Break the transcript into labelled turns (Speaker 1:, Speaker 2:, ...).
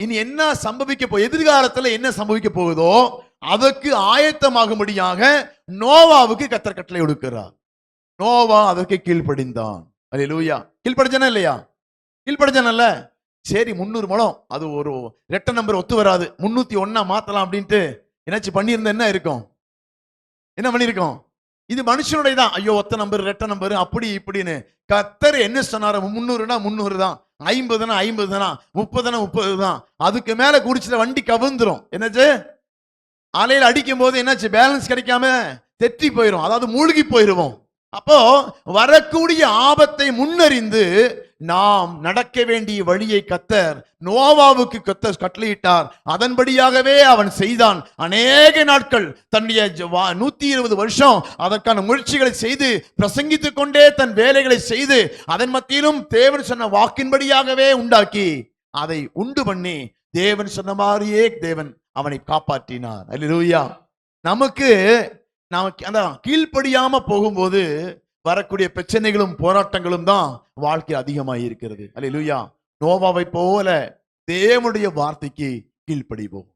Speaker 1: இனி என்ன சம்பவிக்க எதிர்காலத்துல என்ன சம்பவிக்க போகுதோ அதற்கு ஆயத்தமாகும்படியாக நோவாவுக்கு கர்த்தர் கட்டளை கொடுக்கிறார். நோவா அதற்கு கீழ்ப்படிந்தான். அல்லேலூயா. கீழ்ப்படிஞ்சானா இல்லையா? கீழ்ப்படிஞ்சானல்ல. சரி 300 முழம், அது ஒரு ரெட்ட நம்பர் ஒத்து வராது, 301 மாத்தலாம் அப்படின்ட்டு என்னாச்சு பண்ணியிருந்தா என்ன இருக்கும்? என்ன பண்ணிருக்கோம்? இது மனுஷனுடைய தான். ஐயோ ஒத்த நம்பர் ரெட்ட நம்பர் அப்படி இப்படின்னு. கர்த்தர் என்ன சொன்னாரு? 300னா 300 தான், 50னா 50 தான், 30னா 30 தான். அதுக்கு மேல குடிச்சிட்ட வண்டி கவுந்துரும். என்னாச்சு? அலையில அடிக்கும் போது என்னாச்சு? பேலன்ஸ் கிடைக்காம தெற்றி போயிரும், அதாவது மூழ்கி போயிருவோம். அப்போ வரக்கூடிய ஆபத்தை முன்னறிந்து நாம் நடக்க வேண்டிய வழியை கர்த்தர் நோவாவுக்கு கர்த்தர் கட்டளையிட்டார். அதன்படியாகவே அவன் செய்தான். அநேக நாட்கள் தன்னுடைய 120 வருஷம் அதற்கான முயற்சிகளை செய்து பிரசங்கித்துக் கொண்டே தன் வேலைகளை செய்து அதன் மத்தியிலும் தேவன் சொன்ன வாக்கின்படியாகவே உண்டாக்கி அதை உண்டு பண்ணி தேவன் சொன்ன மாதிரியே தேவன் அவனை காப்பாற்றினார். அல்லேலூயா. நமக்கு அந்த கீழ்ப்படியாம போகும்போது வரக்கூடிய பிரச்சனைகளும் போராட்டங்களும் தான் வாழ்க்கை அதிகமாக இருக்கிறது. அல்லேலூயா. நோவாவை போல தேவனுடைய வார்த்தைக்கு கீழ்ப்படிவோம்.